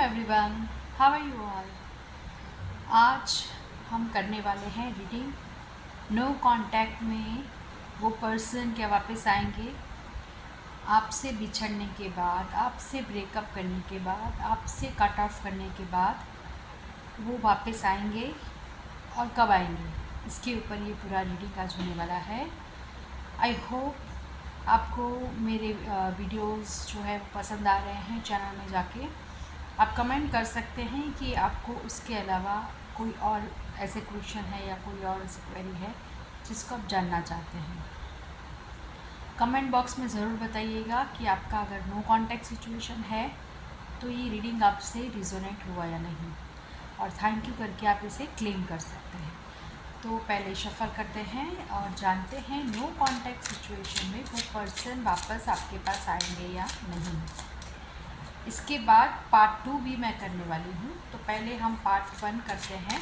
Everyone, how are you all. आज हम करने वाले हैं रीडिंग। नो कांटेक्ट में वो पर्सन क्या वापस आएंगे आपसे बिछड़ने के बाद, आपसे ब्रेकअप करने के बाद, आपसे कट ऑफ करने के बाद वो वापस आएंगे और कब आएंगे, इसके ऊपर ये पूरा रीडिंग आज होने वाला है। आई होप आपको मेरे वीडियोस जो है वो पसंद आ रहे हैं। चैनल में जाके आप कमेंट कर सकते हैं कि आपको उसके अलावा कोई और ऐसे क्वेश्चन है या कोई और ऐसी क्वेरी है जिसको आप जानना चाहते हैं। कमेंट बॉक्स में ज़रूर बताइएगा कि आपका अगर नो कांटेक्ट सिचुएशन है तो ये रीडिंग आपसे रिजोनेट हुआ या नहीं, और थैंक यू करके आप इसे क्लेम कर सकते हैं। तो पहले शफल करते हैं और जानते हैं नो कांटेक्ट सिचुएशन में वो पर्सन वापस आपके पास आएंगे या नहीं। इसके बाद पार्ट 2 भी मैं करने वाली हूँ। तो पहले हम पार्ट 1 करते हैं।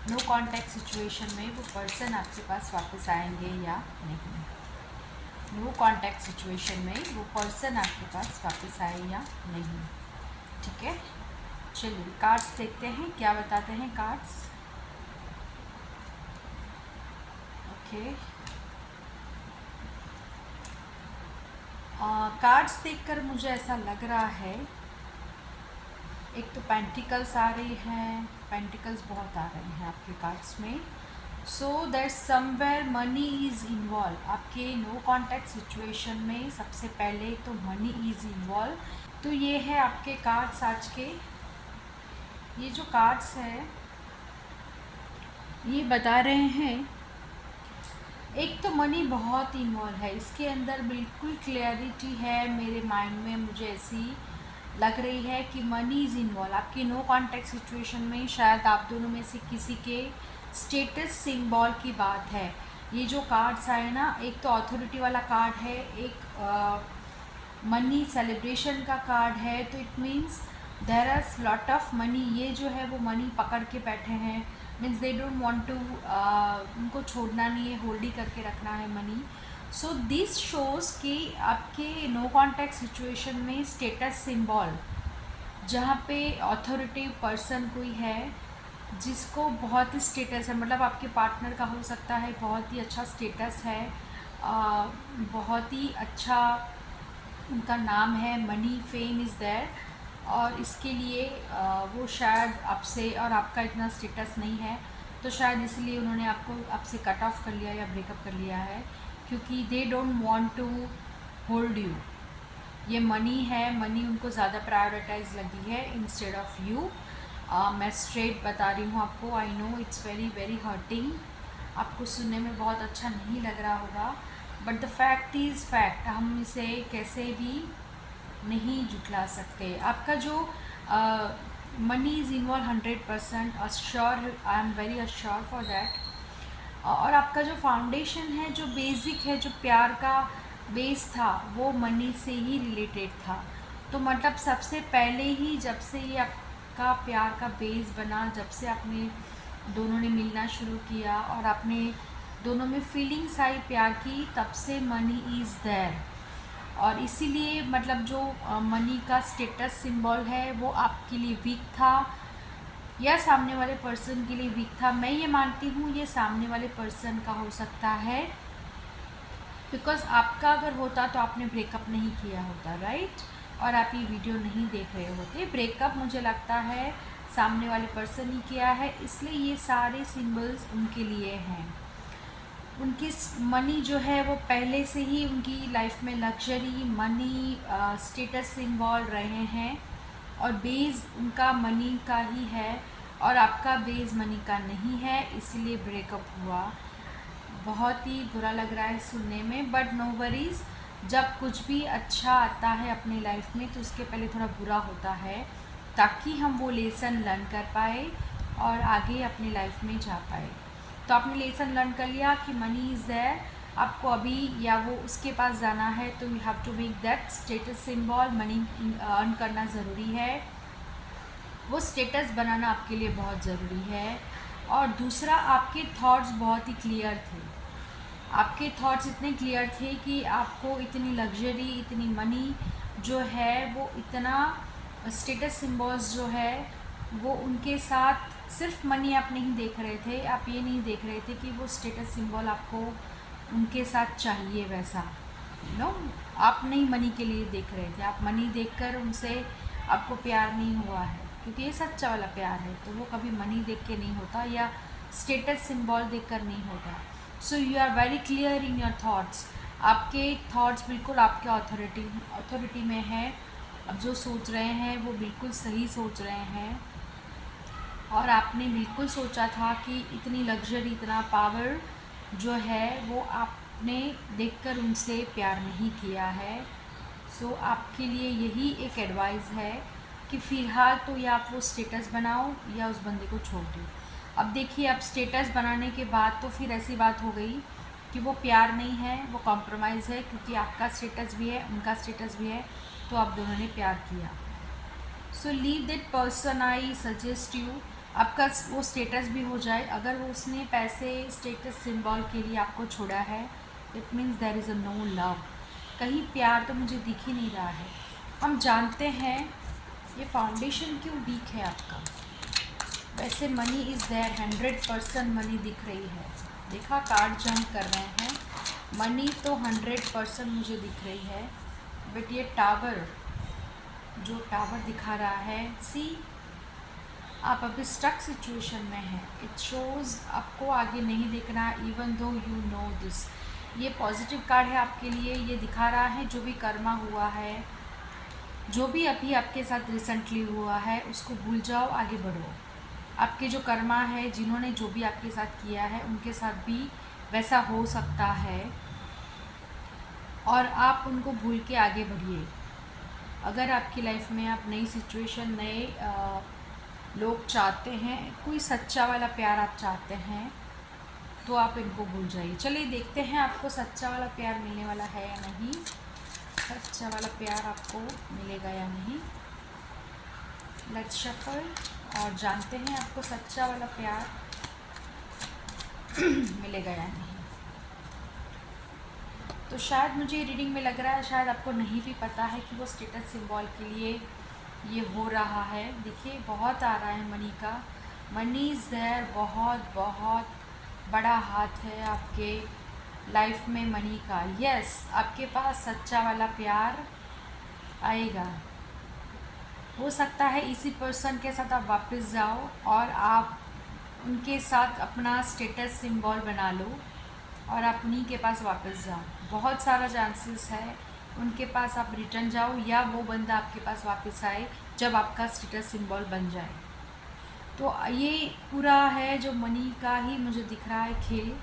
नो कांटेक्ट सिचुएशन में वो पर्सन आपके पास वापस आएंगे या नहीं। नो कांटेक्ट सिचुएशन में वो पर्सन आपके पास वापस आए या नहीं। ठीक है, चलिए कार्ड्स देखते हैं क्या बताते हैं कार्ड्स। ओके, कार्ड्स देखकर मुझे ऐसा लग रहा है, एक तो पेंटिकल्स आ रही हैं, पेंटिकल्स बहुत आ रहे हैं आपके कार्ड्स में। So that somewhere money is involve. आपके नो कांटेक्ट सिचुएशन में सबसे पहले तो मनी इज़ इन्वॉल्व। तो ये है आपके कार्ड्स आज के। ये जो कार्ड्स है ये बता रहे हैं, एक तो मनी बहुत इन्वॉल्व है इसके अंदर, बिल्कुल क्लियरिटी है मेरे माइंड में। मुझे ऐसी लग रही है कि मनी इज़ इन्वॉल्व आपकी नो कांटेक्ट सिचुएशन में। शायद आप दोनों में से किसी के स्टेटस सिंबल की बात है। ये जो कार्ड्स आए ना, एक तो अथॉरिटी वाला कार्ड है, एक मनी सेलिब्रेशन का कार्ड है। तो it means there are lot of money. ये जो है वो मनी पकड़ के बैठे हैं, means they don't want to, उनको छोड़ना नहीं है, होल्ड ही करके रखना है मनी। सो दिस शोज़ कि आपके नो कांटेक्ट सिचुएशन में स्टेटस सिंबल, जहाँ पे अथॉरिटिव पर्सन कोई है जिसको बहुत ही स्टेटस है, मतलब आपके पार्टनर का हो सकता है, बहुत ही अच्छा स्टेटस है, बहुत ही अच्छा उनका नाम है, मनी फेम इज़ देयर। और इसके लिए वो शायद आपसे, और आपका इतना स्टेटस नहीं है तो शायद इसलिए उन्होंने आपसे कट ऑफ कर लिया या ब्रेकअप कर लिया है, क्योंकि they don't want to hold you. ये मनी है, मनी उनको ज़्यादा प्रायोरिटाइज लगी है इंस्टेड ऑफ यू। मैं स्ट्रेट बता रही हूँ आपको। I know it's very very hurting, आपको सुनने में बहुत अच्छा नहीं लग रहा होगा, but the fact is fact. हम इसे कैसे भी नहीं झुठला सकते। आपका जो money is involve 100% assure, I am very assure for that. और आपका जो फाउंडेशन है, जो बेसिक है, जो प्यार का बेस था, वो मनी से ही रिलेटेड था। तो मतलब सबसे पहले ही, जब से ये आपका प्यार का बेस बना, जब से आपने दोनों ने मिलना शुरू किया और आपने दोनों में फीलिंग्स आई प्यार की, तब से मनी इज़ देयर। और इसीलिए मतलब जो मनी का स्टेटस सिंबल है वो आपके लिए वीक था या सामने वाले पर्सन के लिए वीक था। मैं ये मानती हूँ ये सामने वाले पर्सन का हो सकता है, बिकॉज़ आपका अगर होता तो आपने ब्रेकअप नहीं किया होता, राइट? और आप ये वीडियो नहीं देख रहे होते। ब्रेकअप मुझे लगता है सामने वाले पर्सन ही किया है, इसलिए ये सारे सिंबल्स उनके लिए हैं। उनकी मनी जो है वो पहले से ही उनकी लाइफ में लग्जरी, मनी, स्टेटस इन्वॉल्व रहे हैं, और बेस उनका मनी का ही है और आपका बेस मनी का नहीं है, इसलिए ब्रेकअप हुआ। बहुत ही बुरा लग रहा है सुनने में, बट नो वरीज़। जब कुछ भी अच्छा आता है अपनी लाइफ में तो उसके पहले थोड़ा बुरा होता है, ताकि हम वो लेसन लर्न कर पाए और आगे अपनी लाइफ में जा पाए। तो आपने लेसन लर्न कर लिया कि मनी इज़ देयर, आपको अभी या वो उसके पास जाना है तो you have to make that status symbol. Money earn करना ज़रूरी है, वो स्टेटस बनाना आपके लिए बहुत ज़रूरी है। और दूसरा, आपके थॉट्स बहुत ही क्लियर थे। आपके थॉट्स इतने क्लियर थे कि आपको इतनी लग्जरी, इतनी मनी जो है वो इतना स्टेटस सिम्बॉल्स जो है वो उनके साथ सिर्फ मनी आप नहीं देख रहे थे, आप ये नहीं देख रहे थे कि वो स्टेटस सिंबल आपको उनके साथ चाहिए वैसा, नो, आप नहीं मनी के लिए देख रहे थे, आप मनी देखकर उनसे आपको प्यार नहीं हुआ है, क्योंकि ये सच्चा वाला प्यार है, तो वो कभी मनी देख के नहीं होता या स्टेटस सिंबल देखकर नहीं होता। So you are very clear in your thoughts, आपके थॉट्स बिल्कुल आपके अथॉरिटी में है, अब जो सोच रहे हैं वो बिल्कुल सही सोच रहे हैं, और आपने बिल्कुल सोचा था कि इतनी लग्जरी, इतना पावर जो है वो आपने देखकर उनसे प्यार नहीं किया है। सो आपके लिए यही एक एडवाइस है कि फ़िलहाल तो या आप वो स्टेटस बनाओ या उस बंदे को छोड़ दो। अब देखिए, आप स्टेटस बनाने के बाद तो फिर ऐसी बात हो गई कि वो प्यार नहीं है, वो कॉम्प्रोमाइज़ है, क्योंकि आपका स्टेटस भी है, उनका स्टेटस भी है, तो आप दोनों ने प्यार किया। So leave that person, I suggest you, आपका वो स्टेटस भी हो जाए। अगर वो उसने पैसे स्टेटस सिंबल के लिए आपको छोड़ा है, it means there is a no love, कहीं प्यार तो मुझे दिख ही नहीं रहा है। हम जानते हैं ये फाउंडेशन क्यों वीक है आपका। वैसे मनी इज़ देयर, 100% मनी दिख रही है, देखा कार्ड जंप कर रहे हैं, मनी तो 100% मुझे दिख रही है, बट ये टावर, जो टावर दिखा रहा है, सी आप अभी स्टक सिचुएशन में हैं, इट शोज़ आपको आगे नहीं देखना, even though you know this. ये पॉजिटिव कार्ड है आपके लिए, ये दिखा रहा है जो भी कर्मा हुआ है, जो भी अभी आपके साथ रिसेंटली हुआ है, उसको भूल जाओ, आगे बढ़ो। आपके जो कर्मा है, जिन्होंने जो भी आपके साथ किया है, उनके साथ भी वैसा हो सकता है, और आप उनको भूल के आगे बढ़िए। अगर आपकी लाइफ में आप नई सिचुएशन, नए लोग चाहते हैं, कोई सच्चा वाला प्यार आप चाहते हैं, तो आप इनको भूल जाइए। चलिए देखते हैं आपको सच्चा वाला प्यार मिलने वाला है या नहीं, सच्चा वाला प्यार आपको मिलेगा या नहीं। लेट्स शफल और जानते हैं आपको सच्चा वाला प्यार मिलेगा या नहीं। तो शायद मुझे रीडिंग में लग रहा है, शायद आपको नहीं भी पता है कि वो स्टेटस सिंबल के लिए ये हो रहा है। देखिए बहुत आ रहा है मनी का, मनी इज़ देयर, बहुत बहुत बड़ा हाथ है आपके लाइफ में मनी का। यस, आपके पास सच्चा वाला प्यार आएगा। हो सकता है इसी पर्सन के साथ आप वापस जाओ और आप उनके साथ अपना स्टेटस सिंबल बना लो और आप उन्हीं के पास वापस जाओ। बहुत सारा चांसेस है उनके पास आप रिटर्न जाओ या वो बंदा आपके पास वापस आए जब आपका स्टेटस सिंबल बन जाए। तो ये पूरा है जो मनी का ही मुझे दिख रहा है खेल,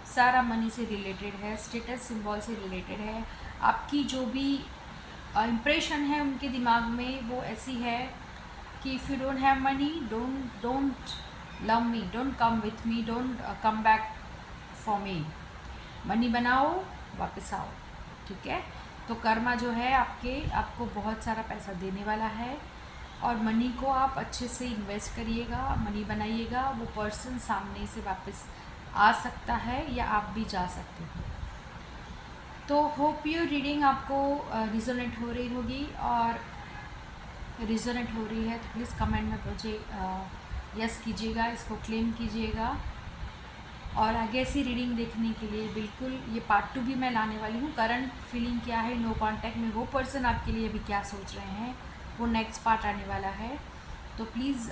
सारा मनी से रिलेटेड है, स्टेटस सिंबल से रिलेटेड है। आपकी जो भी इम्प्रेशन है उनके दिमाग में वो ऐसी है कि if you don't have money, don't love me, don't come with me, don't come back for me. Money बनाओ, वापस आओ, ठीक है। तो कर्मा जो है आपको बहुत सारा पैसा देने वाला है, और मनी को आप अच्छे से इन्वेस्ट करिएगा, मनी बनाइएगा, वो पर्सन सामने से वापस आ सकता है या आप भी जा सकते हो। तो होप योर रीडिंग आपको रिजोनेट हो रही होगी, और रिजोनेट हो रही है तो प्लीज़ कमेंट में मुझे यस कीजिएगा, इसको क्लेम कीजिएगा। और आगे ऐसी रीडिंग देखने के लिए बिल्कुल ये पार्ट 2 भी मैं लाने वाली हूँ। करंट फीलिंग क्या है, नो कांटेक्ट में वो पर्सन आपके लिए अभी क्या सोच रहे हैं, वो नेक्स्ट पार्ट आने वाला है। तो प्लीज़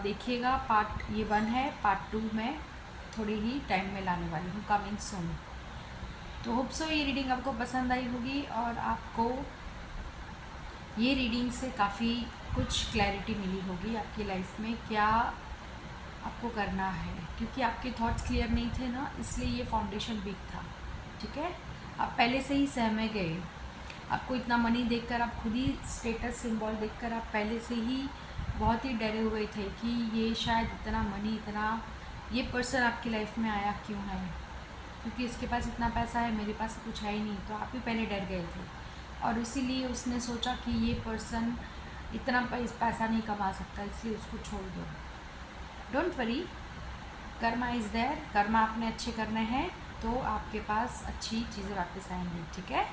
देखिएगा, पार्ट ये 1 है, पार्ट 2 मैं थोड़ी ही टाइम में लाने वाली हूँ, कमिंग सून। तो होप सो ये रीडिंग आपको पसंद आई होगी और आपको ये रीडिंग से काफ़ी कुछ क्लैरिटी मिली होगी आपकी लाइफ में क्या आपको करना है, क्योंकि आपके थॉट्स क्लियर नहीं थे ना, इसलिए ये फाउंडेशन वीक था, ठीक है। आप पहले से ही सहमे गए, आपको इतना मनी देखकर, आप खुद ही स्टेटस सिंबल देखकर आप पहले से ही बहुत ही डरे हुए थे कि ये शायद इतना मनी, इतना ये पर्सन आपकी लाइफ में आया क्यों है, क्योंकि इसके पास इतना पैसा है, मेरे पास कुछ है ही नहीं, तो आप ही पहले डर गए थे। और इसीलिए उसने सोचा कि ये पर्सन इतना पैसा नहीं कमा सकता, इसलिए उसको छोड़ दो। Don't worry, karma is there, karma आपने अच्छे करने हैं तो आपके पास अच्छी चीज़ें वापस आएंगी, ठीक है।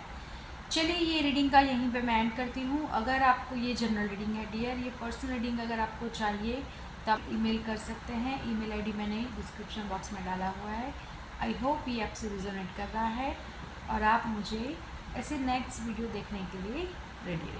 चलिए ये रीडिंग का यहीं पे मैं एंड करती हूँ। अगर आपको ये जनरल रीडिंग है डियर, ये पर्सनल रीडिंग अगर आपको चाहिए तो आप ईमेल कर सकते हैं। ईमेल आईडी मैंने डिस्क्रिप्शन बॉक्स में डाला हुआ है। आई होप ये आपसे रिजोनेट कर रहा है और आप मुझे ऐसे नेक्स्ट वीडियो देखने के लिए रेडी रहिए।